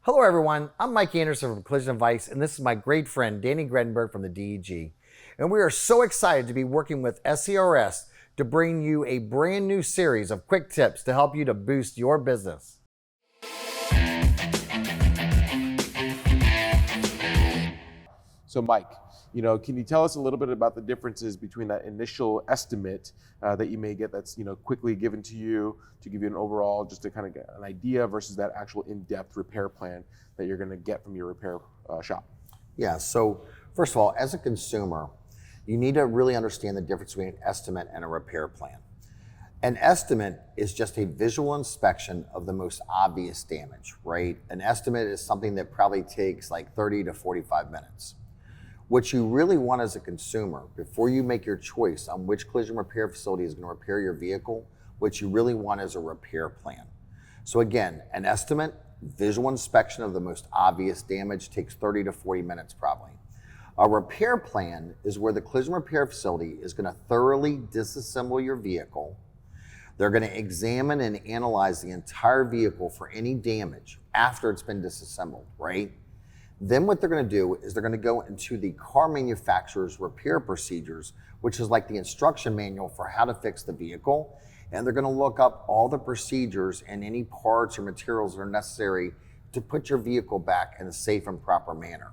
Hello everyone, I'm Mike Anderson from Collision Advice, and this is my great friend Danny Gredenberg from the DEG. And we are so excited to be working with SCRS to bring you a brand new series of quick tips to help you to boost your business. So Mike, can you tell us a little bit about the differences between that initial estimate that you may get that's quickly given to you to give you an overall, just to kind of get an idea, versus that actual in-depth repair plan that you're going to get from your repair shop? Yeah, so first of all, as a consumer, you need to really understand the difference between an estimate and a repair plan. An estimate is just a visual inspection of the most obvious damage, right? An estimate is something that probably takes like 30 to 45 minutes. What you really want as a consumer, before you make your choice on which collision repair facility is going to repair your vehicle, what you really want is a repair plan. So again, an estimate, visual inspection of the most obvious damage, takes 30 to 40 minutes probably. A repair plan is where the collision repair facility is going to thoroughly disassemble your vehicle. They're going to examine and analyze the entire vehicle for any damage after it's been disassembled, right? Then what they're going to do is they're going to go into the car manufacturer's repair procedures, which is like the instruction manual for how to fix the vehicle. And they're going to look up all the procedures and any parts or materials that are necessary to put your vehicle back in a safe and proper manner.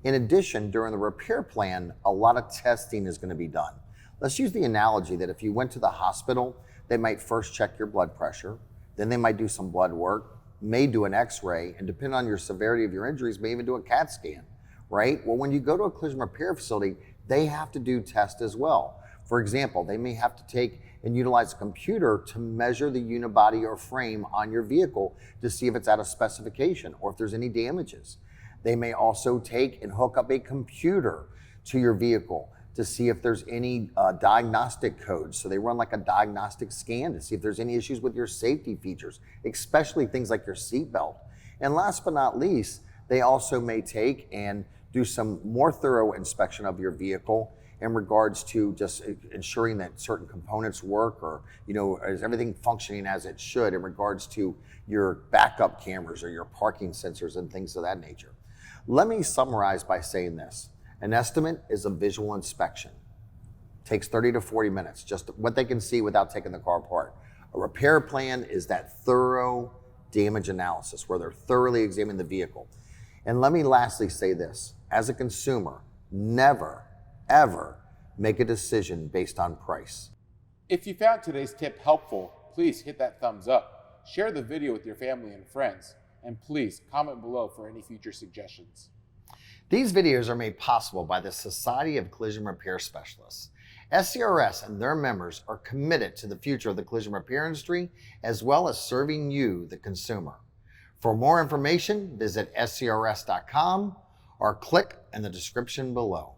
In addition, during the repair plan, a lot of testing is going to be done. Let's use the analogy that if you went to the hospital, they might first check your blood pressure, then they might do some blood work, may do an x-ray, and depending on your severity of your injuries, may even do a CAT scan, right? Well, when you go to a collision repair facility, they have to do tests as well. For example, they may have to take and utilize a computer to measure the unibody or frame on your vehicle to see if it's out of specification or if there's any damages. They may also take and hook up a computer to your vehicle to see if there's any diagnostic codes. So they run like a diagnostic scan to see if there's any issues with your safety features, especially things like your seatbelt. And last but not least, they also may take and do some more thorough inspection of your vehicle in regards to just ensuring that certain components work, or is everything functioning as it should in regards to your backup cameras or your parking sensors and things of that nature. Let me summarize by saying this. An estimate is a visual inspection. Takes 30 to 40 minutes, just what they can see without taking the car apart. A repair plan is that thorough damage analysis where they're thoroughly examining the vehicle. And let me lastly say this, as a consumer, never, ever make a decision based on price. If you found today's tip helpful, please hit that thumbs up, share the video with your family and friends, and please comment below for any future suggestions. These videos are made possible by the Society of Collision Repair Specialists. SCRS and their members are committed to the future of the collision repair industry, as well as serving you, the consumer. For more information, visit scrs.com or click in the description below.